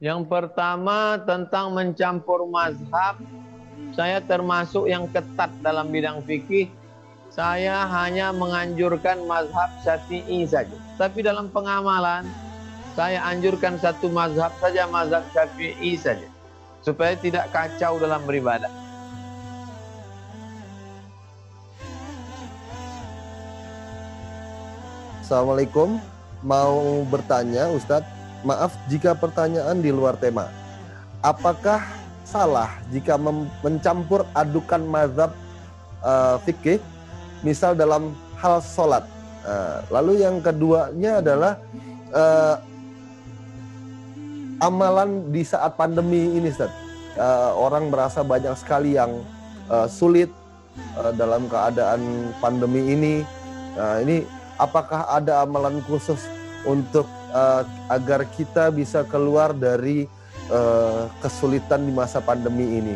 Yang pertama tentang mencampur mazhab, saya termasuk yang ketat dalam bidang fikih. Saya hanya menganjurkan mazhab Syafi'i saja. Tapi dalam pengamalan, saya anjurkan satu mazhab saja, mazhab Syafi'i saja. Supaya tidak kacau dalam beribadah. Assalamualaikum, mau bertanya Ustadz, maaf jika pertanyaan di luar tema. Apakah salah jika mencampur adukan mazhab fikih, misal dalam hal sholat? Lalu yang keduanya adalah amalan di saat pandemi ini Ustadz. Orang merasa banyak sekali yang sulit dalam keadaan pandemi ini. Ini apakah ada amalan khusus untuk agar kita bisa keluar dari kesulitan di masa pandemi ini?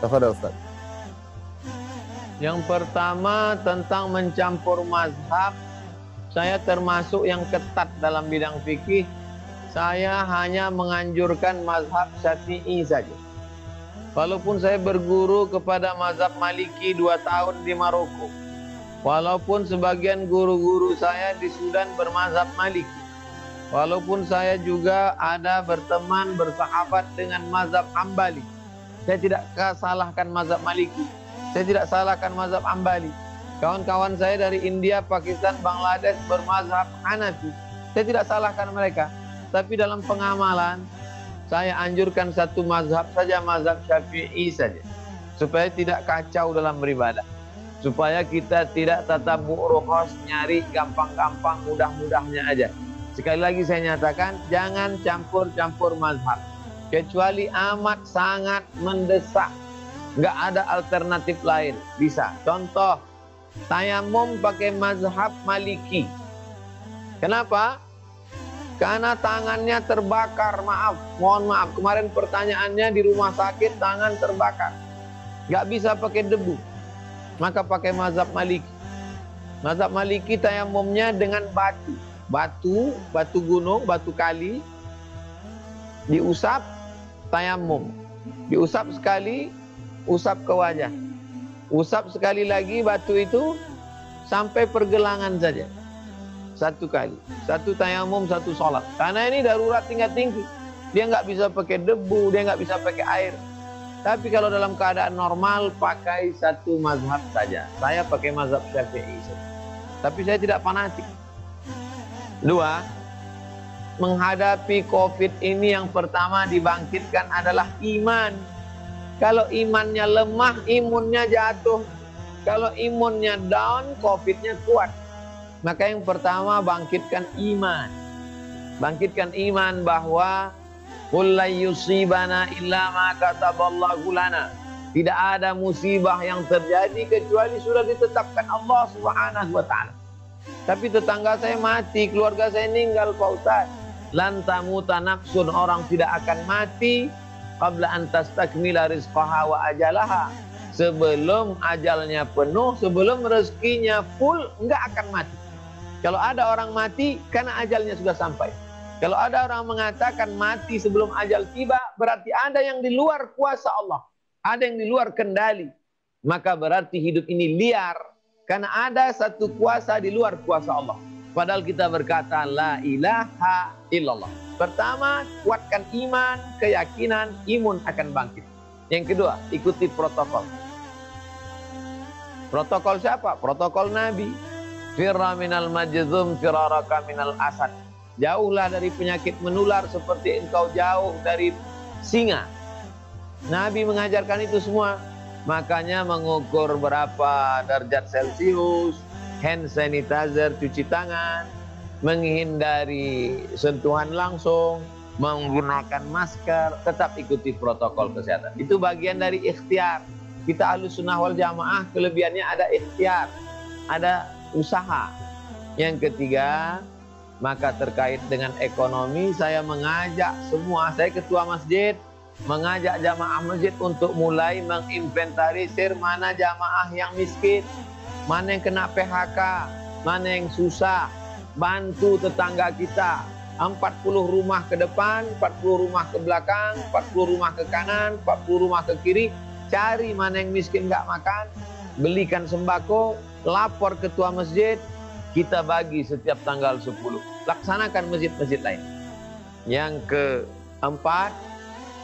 Tafadhol Ustaz. Yang pertama tentang mencampur mazhab, saya termasuk yang ketat dalam bidang fikih. Saya hanya menganjurkan mazhab Syafi'i saja. Walaupun saya berguru kepada mazhab Maliki 2 tahun di Maroko. Walaupun sebagian guru-guru saya di Sudan bermazhab Maliki. Walaupun saya juga ada berteman, bersahabat dengan mazhab Hambali. Saya tidak salahkan mazhab Maliki. Saya tidak salahkan mazhab Hambali. Kawan-kawan saya dari India, Pakistan, Bangladesh bermazhab Hanafi. Saya tidak salahkan mereka. Tapi dalam pengamalan, saya anjurkan satu mazhab saja, mazhab Syafi'i saja. Supaya tidak kacau dalam beribadah. Supaya kita tidak tatabu rukhas, nyari gampang-gampang, mudah-mudahnya aja. Sekali lagi saya nyatakan, jangan campur-campur mazhab. Kecuali amat sangat mendesak. Nggak ada alternatif lain. Bisa. Contoh, tayamum pakai mazhab Maliki. Kenapa? Karena tangannya terbakar. Mohon maaf. Kemarin pertanyaannya di rumah sakit, tangan terbakar. Nggak bisa pakai debu. Maka pakai mazhab Maliki. Mazhab Maliki tayamumnya dengan batu gunung, batu kali, diusap tayamum. Diusap sekali, usap ke wajah. Usap sekali lagi batu itu sampai pergelangan saja. Satu kali. Satu tayamum, satu sholat. Karena ini darurat tingkat tinggi. Dia nggak bisa pakai debu, dia nggak bisa pakai air. Tapi kalau dalam keadaan normal pakai satu mazhab saja. Saya pakai mazhab Syafi'i saja. Tapi saya tidak fanatik. 2, menghadapi COVID ini yang pertama dibangkitkan adalah iman. Kalau imannya lemah, imunnya jatuh. Kalau imunnya down, COVID-nya kuat. Maka yang pertama bangkitkan iman. Bangkitkan iman bahwa qul la yusibana illa ma kataballahu lana. Tidak ada musibah yang terjadi kecuali sudah ditetapkan Allah Subhanahu wa taala. Tapi tetangga saya mati, keluarga saya meninggal, Pak Ustaz. Lan tamuta nafsun, orang tidak akan mati qabla an tastakmila rizqaha wa ajalaha. Sebelum ajalnya penuh, sebelum rezekinya full, enggak akan mati. Kalau ada orang mati karena ajalnya sudah sampai. Kalau ada orang mengatakan mati sebelum ajal tiba, berarti ada yang di luar kuasa Allah. Ada yang di luar kendali. Maka berarti hidup ini liar. Karena ada satu kuasa di luar kuasa Allah. Padahal kita berkata, la ilaha illallah. Pertama, kuatkan iman, keyakinan, imun akan bangkit. Yang kedua, ikuti protokol. Protokol siapa? Protokol Nabi. Firra minal majzum, firaraka minal asad. Jauhlah dari penyakit menular seperti engkau jauh dari singa. Nabi mengajarkan itu semua. Makanya mengukur berapa derajat Celcius, hand sanitizer, cuci tangan, menghindari sentuhan langsung, menggunakan masker, tetap ikuti protokol kesehatan. Itu bagian dari ikhtiar. Kita Ahlussunnah wal Jamaah kelebihannya ada ikhtiar, ada usaha. Yang ketiga, maka terkait dengan ekonomi, saya mengajak semua, saya ketua masjid, mengajak jamaah masjid untuk mulai menginventarisir mana jamaah yang miskin, mana yang kena PHK, mana yang susah, bantu tetangga kita. 40 rumah ke depan, 40 rumah ke belakang, 40 rumah ke kanan, 40 rumah ke kiri. Cari mana yang miskin nggak makan, belikan sembako, lapor ketua masjid, kita bagi setiap tanggal 10. Laksanakan masjid-masjid lain. Yang keempat,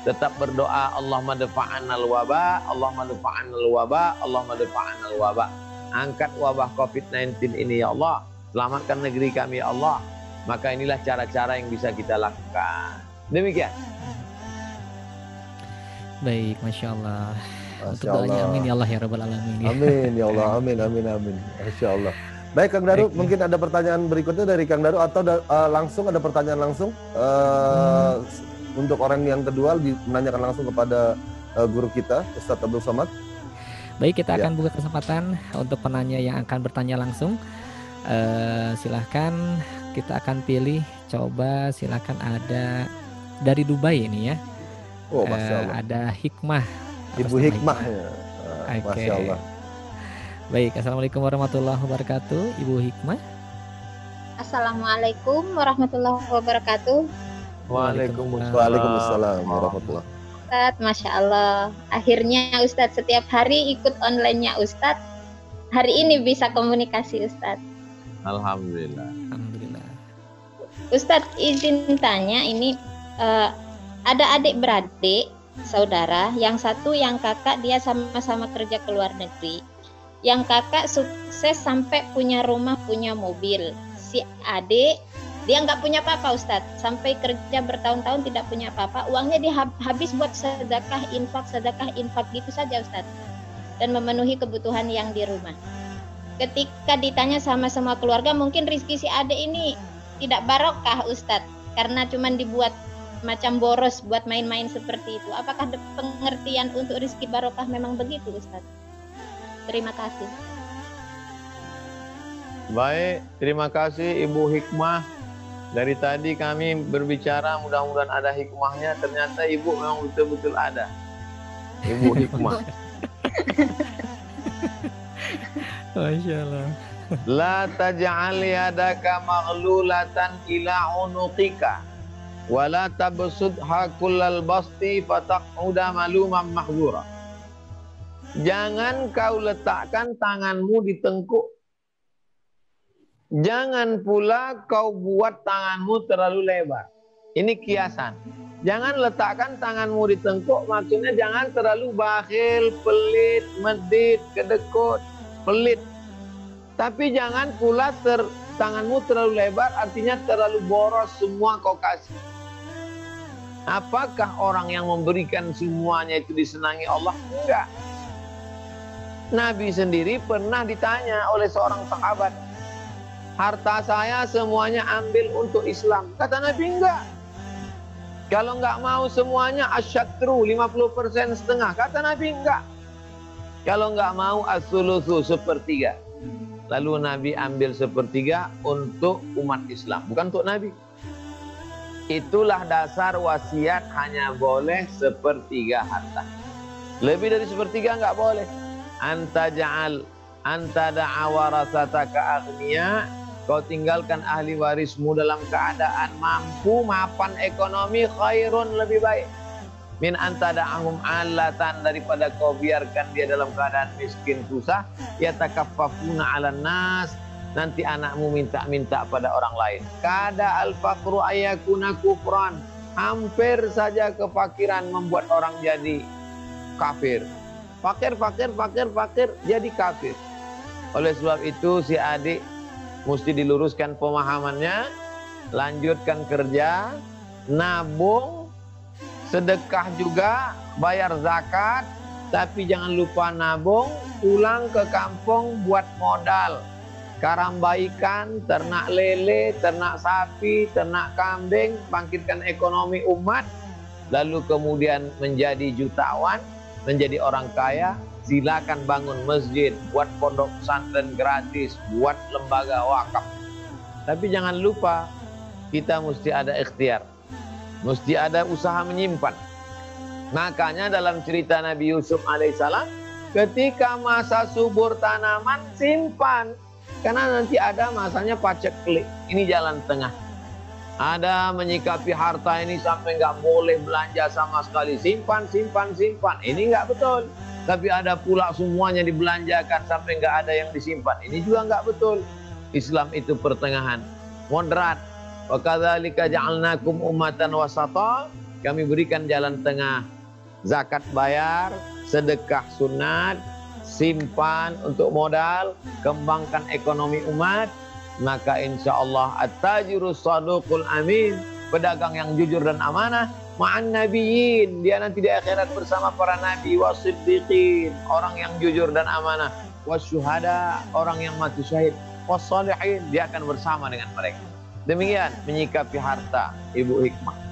tetap berdoa, Allahumma dafa'annal waba, Allahumma dafa'annal waba, Allahumma dafa'annal waba. Angkat wabah COVID-19 ini ya Allah, selamatkan negeri kami ya Allah. Maka inilah cara-cara yang bisa kita lakukan. Demikian. Baik, Masya Allah. Untuk Masya doanya Allah. amin ya Allah ya Rabbal Alamin. Amin ya Allah, amin, amin, amin. Masya Allah. Baik Kang Daru, Baik. mungkin ada pertanyaan berikutnya dari Kang Daru atau langsung ada pertanyaan langsung untuk orang yang kedua menanyakan langsung kepada guru kita Ustadz Abdul Somad. Baik, kita Ya. akan buka kesempatan untuk penanya yang akan bertanya langsung. Silahkan kita akan pilih. Coba silahkan ada dari Dubai ini ya. Oh, Masya Allah. Ada Hikmah. Ibu Atas nama Hikmah ya. Oke. Masya Allah. Baik, Assalamualaikum warahmatullahi wabarakatuh, Ibu Hikmah. Assalamualaikum warahmatullahi wabarakatuh. Waalaikumsalam. Waalaikumsalam warahmatullahi. Ustadz, Masya Allah. Akhirnya Ustadz setiap hari ikut online-nya Ustadz. Hari ini bisa komunikasi Ustadz. Alhamdulillah. Alhamdulillah. Ustadz izin tanya ini ada adik-beradik saudara, yang satu yang kakak dia sama-sama kerja ke luar negeri. Yang kakak sukses sampai punya rumah, punya mobil. Si adik dia nggak punya apa-apa Ustadz, sampai kerja bertahun-tahun tidak punya apa-apa. Uangnya dia habis buat sedekah infak gitu saja Ustadz, dan memenuhi kebutuhan yang di rumah. Ketika ditanya sama semua keluarga, mungkin rezeki si adik ini tidak barokah Ustadz, karena cuma dibuat macam boros buat main-main seperti itu. Apakah pengertian untuk rezeki barokah memang begitu Ustadz? Terima kasih. Baik, terima kasih Ibu Hikmah. Dari tadi kami berbicara, mudah-mudahan ada hikmahnya. Ternyata Ibu memang betul-betul ada. Ibu Hikmah. Masya Allah. La taj'al yadaka maghlulatan ila unuqika wa la tabsudha kullal basti fataq'uda maluman mahzura. Jangan kau letakkan tanganmu di tengkuk. Jangan pula kau buat tanganmu terlalu lebar. Ini kiasan. Jangan letakkan tanganmu di tengkuk, maksudnya jangan terlalu bakhil, pelit, medit, kedekut, pelit. Tapi jangan pula tanganmu terlalu lebar, artinya terlalu boros, semua kau kasih. Apakah orang yang memberikan semuanya itu disenangi Allah? Enggak. Nabi sendiri pernah ditanya oleh seorang sahabat, harta saya semuanya ambil untuk Islam. Kata Nabi, enggak. Kalau enggak mau semuanya asyatru, 50% setengah. Kata Nabi, enggak. Kalau enggak mau as-sulusu, sepertiga. Lalu Nabi ambil sepertiga untuk umat Islam, bukan untuk Nabi. Itulah dasar wasiat, hanya boleh sepertiga harta. Lebih dari sepertiga enggak boleh. Anta da'a warasataka aghniya, kau tinggalkan ahli warismu dalam keadaan mampu, mapan ekonomi, khairun, lebih baik. Min anta da'ahum alatan, daripada kau biarkan dia dalam keadaan miskin susah, yatakaffafuna 'alan nas, nanti anakmu minta-minta pada orang lain. Kada al-faqru ayakuna kufran, hampir saja kefakiran membuat orang jadi kafir. Fakir jadi kafir. Oleh sebab itu si adik mesti diluruskan pemahamannya, lanjutkan kerja, nabung, sedekah juga, bayar zakat, tapi jangan lupa nabung, pulang ke kampung buat modal. Karambaikan, ternak lele, ternak sapi, ternak kambing, bangkitkan ekonomi umat, lalu kemudian menjadi jutawan, menjadi orang kaya. Silakan bangun masjid, buat pondok pesantren gratis, buat lembaga wakaf. Tapi jangan lupa, kita mesti ada ikhtiar, mesti ada usaha menyimpan. Makanya dalam cerita Nabi Yusuf alaihissalam, ketika masa subur tanaman, simpan. Karena nanti ada masanya paceklik. Ini jalan tengah. Ada menyikapi harta ini sampai nggak boleh belanja sama sekali. Simpan, simpan, simpan. Ini nggak betul. Tapi ada pula semuanya dibelanjakan sampai nggak ada yang disimpan. Ini juga nggak betul. Islam itu pertengahan, moderat. Wa kadzalika ja'alnakum ummatan wasata. Kami berikan jalan tengah. Zakat bayar, sedekah sunat, simpan untuk modal, kembangkan ekonomi umat. Maka insya Allah at-tajirus saduqul amin, pedagang yang jujur dan amanah, ma'an nabiyyin, dia nanti di akhirat bersama para nabi, wasiddiqin, orang yang jujur dan amanah, wasyuhada, orang yang mati syahid, wassalihin, dia akan bersama dengan mereka. Demikian menyikapi harta, Ibu Hikmah.